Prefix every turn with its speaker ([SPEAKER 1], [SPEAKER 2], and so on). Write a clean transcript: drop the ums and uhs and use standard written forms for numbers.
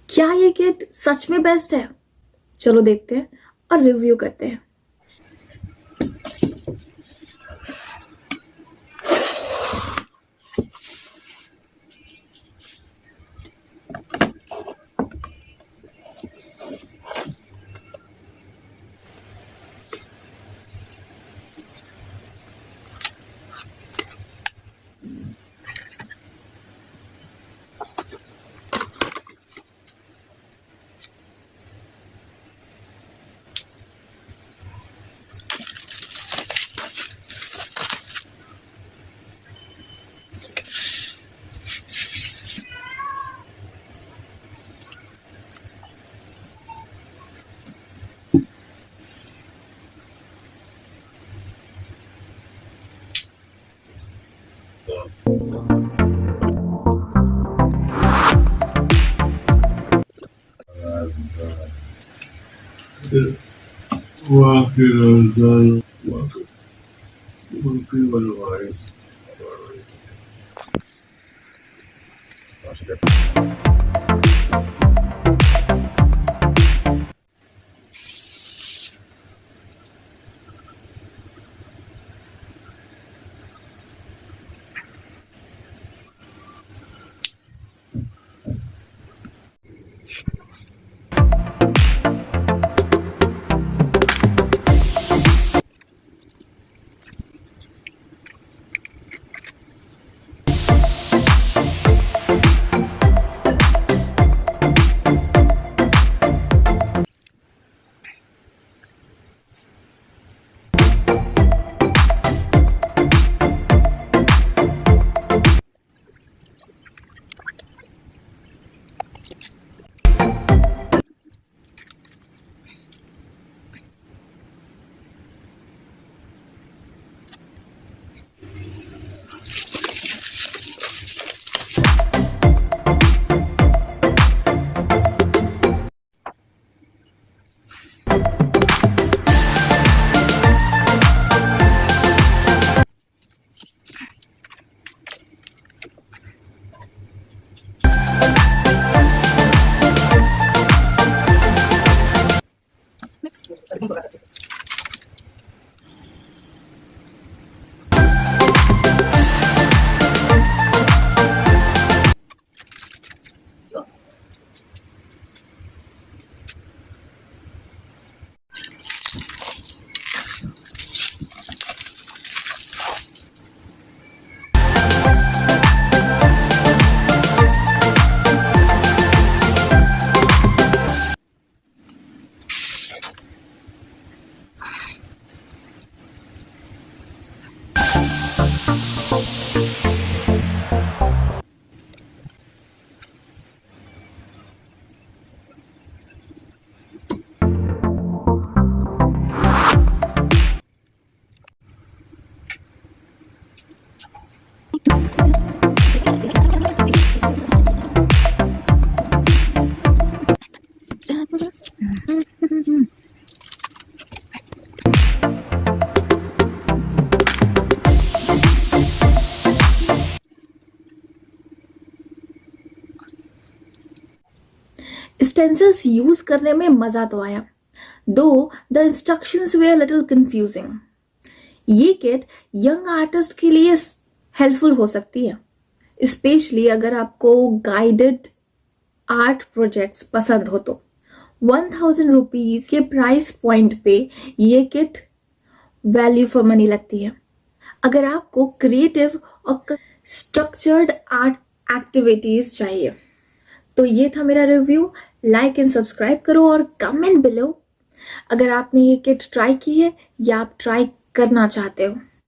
[SPEAKER 1] क्या ये किट सच में बेस्ट है? चलो देखते हैं और रिव्यू करते हैं। स्टेंसिल्स यूज करने में मजा तो आया, दो the instructions way little confusing. ये किट यंग आर्टिस्ट के लिए हेल्पफुल हो सकती है, स्पेशली अगर आपको गाइडेड आर्ट प्रोजेक्ट्स पसंद हो तो। 1000 रुपीज के प्राइस पॉइंट पे ये किट वैल्यू फॉर मनी लगती है। अगर आपको क्रिएटिव और स्ट्रक्चर्ड आर्ट एक्टिविटीज चाहिए तो ये था मेरा रिव्यू। लाइक एंड सब्सक्राइब करो और कमेंट बिलो अगर आपने ये किट ट्राई की है या आप ट्राई करना चाहते हो।